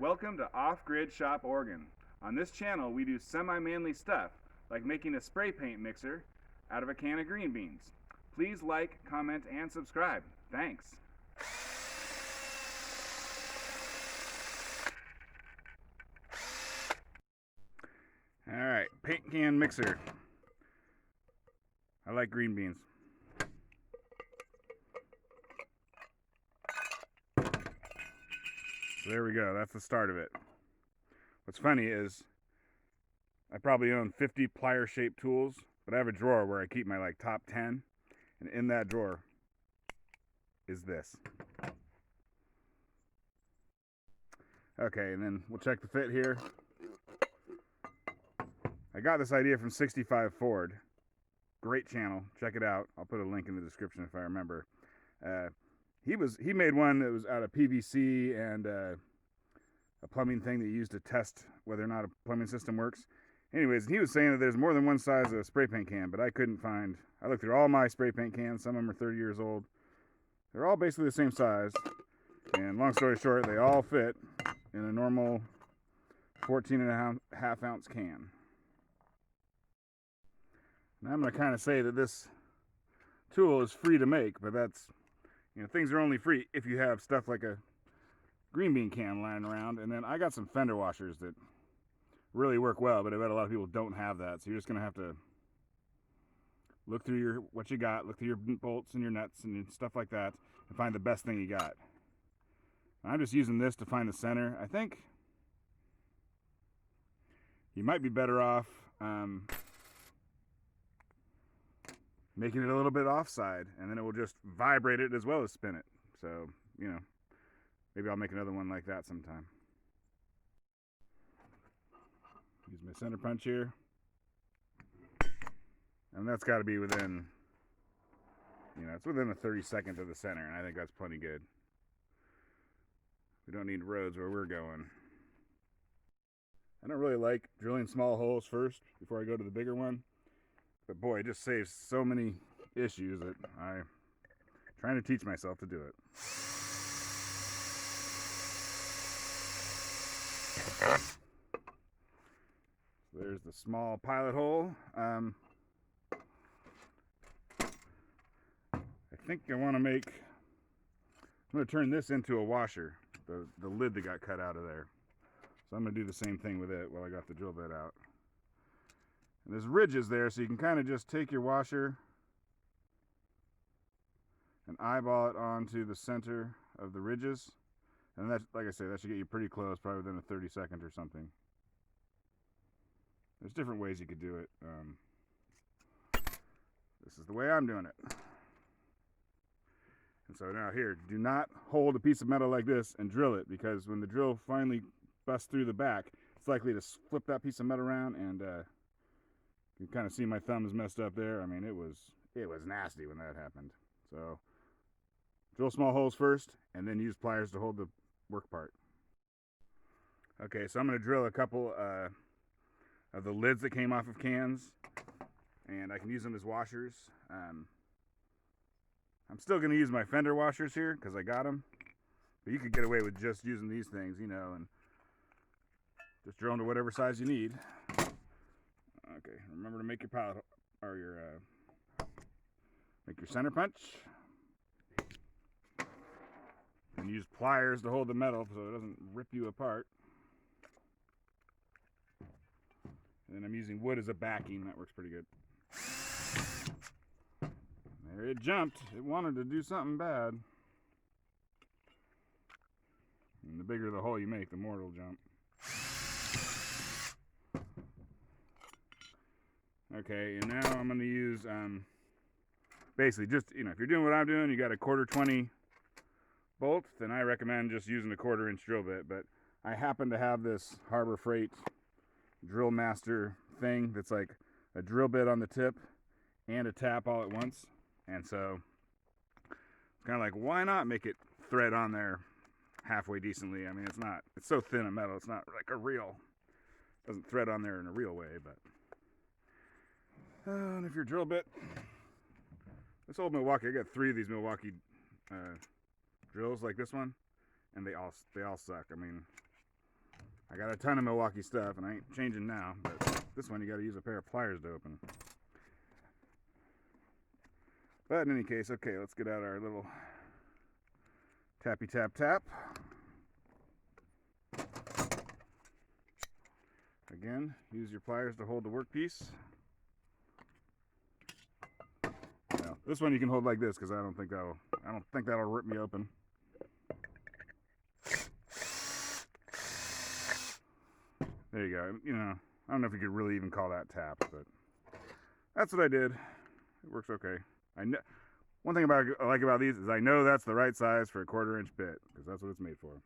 Welcome to Off-Grid Shop Oregon. On this channel we do semi-manly stuff like making a spray paint mixer out of a can of green beans. Please like, comment, and subscribe. Thanks. Alright, paint can mixer. I like green beans. So there we go, that's the start of it. What's funny is I probably own 50 plier shaped tools, but I have a drawer where I keep my top 10, and in that drawer is this. Okay, and then we'll check the fit here. I got this idea from 65Ford. Great channel, check it out. I'll put a link in the description if I remember. He made one that was out of PVC and a plumbing thing that you use to test whether or not a plumbing system works. Anyways, he was saying that there's more than one size of spray paint can, but I couldn't find. I looked through all my spray paint cans. Some of them are 30 years old. They're all basically the same size. And long story short, they all fit in a normal 14.5 ounce can. Now I'm going to kind of say that this tool is free to make, but that's, things are only free if you have stuff like a green bean can lying around. And then I got some fender washers that really work well, but I bet a lot of people don't have that. So you're just going to have to look through what you got, look through your bolts and your nuts and stuff like that, and find the best thing you got. I'm just using this to find the center. I think you might be better off making it a little bit offside, and then it will just vibrate it as well as spin it. So, maybe I'll make another one like that sometime. Use my center punch here. And that's got to be within, it's within a 32nd of the center, and I think that's plenty good. We don't need roads where we're going. I don't really like drilling small holes first before I go to the bigger one. But boy, it just saves so many issues that I'm trying to teach myself to do it. So there's the small pilot hole. I think I want to I'm going to turn this into a washer, the lid that got cut out of there. So I'm going to do the same thing with it while I got the drill bit out. And there's ridges there, so you can kind of just take your washer and eyeball it onto the center of the ridges. And that, like I say, that should get you pretty close, probably within a 32nd or something. There's different ways you could do it. This is the way I'm doing it. And so now here, do not hold a piece of metal like this and drill it, because when the drill finally busts through the back, it's likely to flip that piece of metal around, and you can kind of see my thumb is messed up there. I mean, it was nasty when that happened. So drill small holes first, and then use pliers to hold the work part. Okay, so I'm going to drill a couple of the lids that came off of cans, and I can use them as washers. I'm still going to use my fender washers here because I got them, but you could get away with just using these things, and just drill them to whatever size you need. Okay, remember to make your pilot or make your center punch, and use pliers to hold the metal so it doesn't rip you apart. And then I'm using wood as a backing. That works pretty good. There it jumped. It wanted to do something bad. And the bigger the hole you make, the more it'll jump. Okay, and now I'm going to use, basically just, if you're doing what I'm doing, you got a 1/4-20 bolt, then I recommend just using a 1/4-inch drill bit. But I happen to have this Harbor Freight Drill Master thing that's like a drill bit on the tip and a tap all at once. And so it's kind of like, why not make it thread on there halfway decently? I mean, it's so thin a metal, it's not like it doesn't thread on there in a real way. But and if your drill bit, this old Milwaukee, I got 3 of these Milwaukee drills like this one, and they all suck. I mean, I got a ton of Milwaukee stuff, and I ain't changing now, but this one you got to use a pair of pliers to open. But in any case, okay, let's get out our little tappy tap tap. Again, use your pliers to hold the workpiece. Now, this one you can hold like this because I don't think that'll rip me open. There you go. You know, I don't know if you could really even call that tap, but that's what I did. It works okay. One thing I like about these is I know that's the right size for a 1/4 inch bit because that's what it's made for.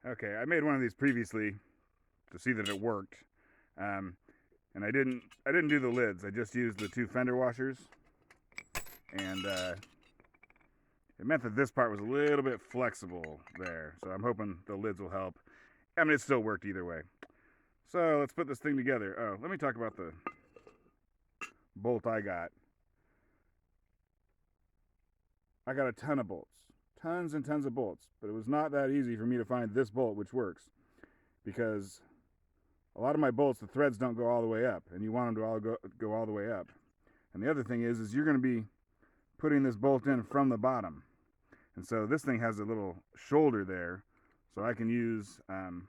Okay, I made one of these previously to see that it worked, and I didn't do the lids. I just used the 2 fender washers, and it meant that this part was a little bit flexible there. So I'm hoping the lids will help. I mean, it still worked either way. So let's put this thing together. Oh, let me talk about the bolt I got. I got a ton of bolts. Tons and tons of bolts, but it was not that easy for me to find this bolt which works, because a lot of my bolts, the threads don't go all the way up, and you want them to all go all the way up. And the other thing is you're going to be putting this bolt in from the bottom, and so this thing has a little shoulder there, so I can use a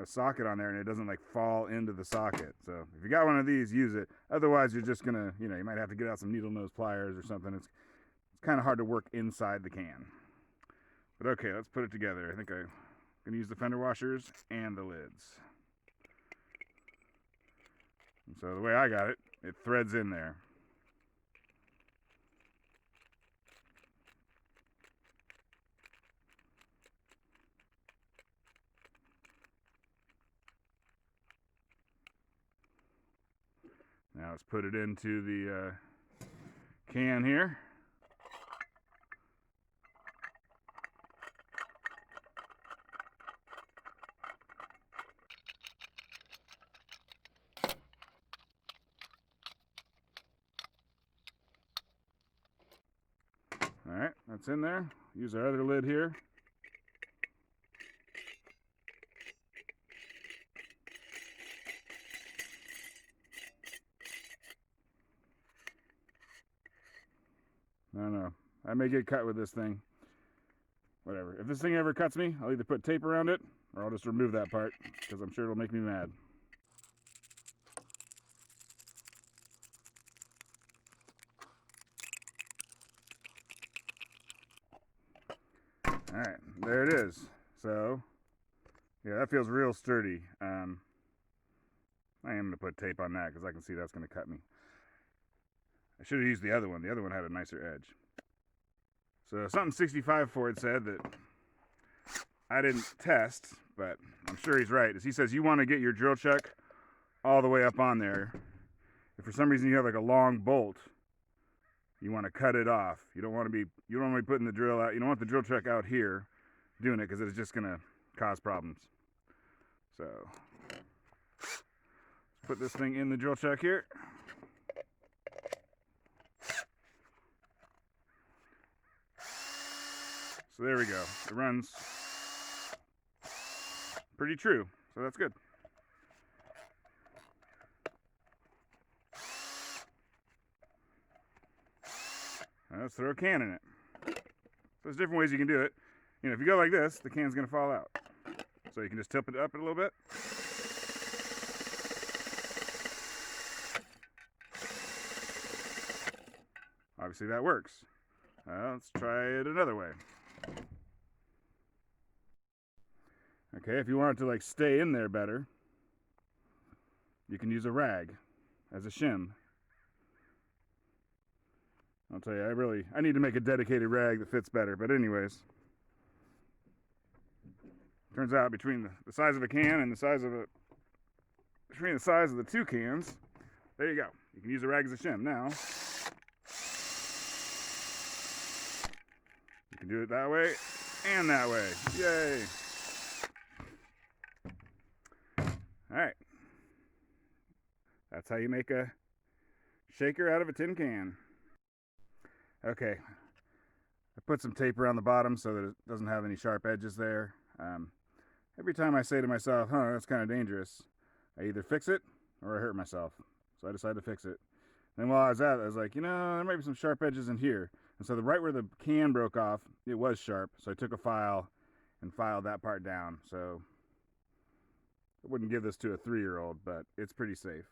socket on there, and it doesn't like fall into the socket. So if you got one of these, use it. Otherwise, you're just gonna, you might have to get out some needle nose pliers or something. It's kind of hard to work inside the can. But okay, let's put it together. I think I'm going to use the fender washers and the lids. And so the way I got it, it threads in there. Now let's put it into the can here. Alright, that's in there. Use our other lid here. No, I may get cut with this thing. Whatever. If this thing ever cuts me, I'll either put tape around it, or I'll just remove that part, because I'm sure it'll make me mad. Alright, there it is. So, yeah, that feels real sturdy. I am going to put tape on that because I can see that's going to cut me. I should have used the other one. The other one had a nicer edge. So, something SixtyFiveFord said that I didn't test, but I'm sure he's right. Is he says you want to get your drill chuck all the way up on there. If for some reason you have like a long bolt, you want to cut it off. You don't want to be putting the drill out. You don't want the drill chuck out here doing it because it's just going to cause problems. So let's put this thing in the drill chuck here. So there we go. It runs pretty true. So that's good. Let's throw a can in it. So there's different ways you can do it. If you go like this, the can's going to fall out. So you can just tip it up a little bit. Obviously that works. Let's try it another way. Okay, if you want it to like stay in there better, you can use a rag as a shim. I'll tell you, I need to make a dedicated rag that fits better. But anyways, turns out between the size of a can and between the size of the 2 cans, there you go. You can use a rag as a shim. Now, you can do it that way, and that way. Yay! Alright. That's how you make a shaker out of a tin can. Okay. I put some tape around the bottom so that it doesn't have any sharp edges there. Every time I say to myself, that's kind of dangerous, I either fix it or I hurt myself. So I decided to fix it. And while I was at it, I was like, there might be some sharp edges in here. And so right where the can broke off, it was sharp. So I took a file and filed that part down. So I wouldn't give this to a 3-year-old, but it's pretty safe.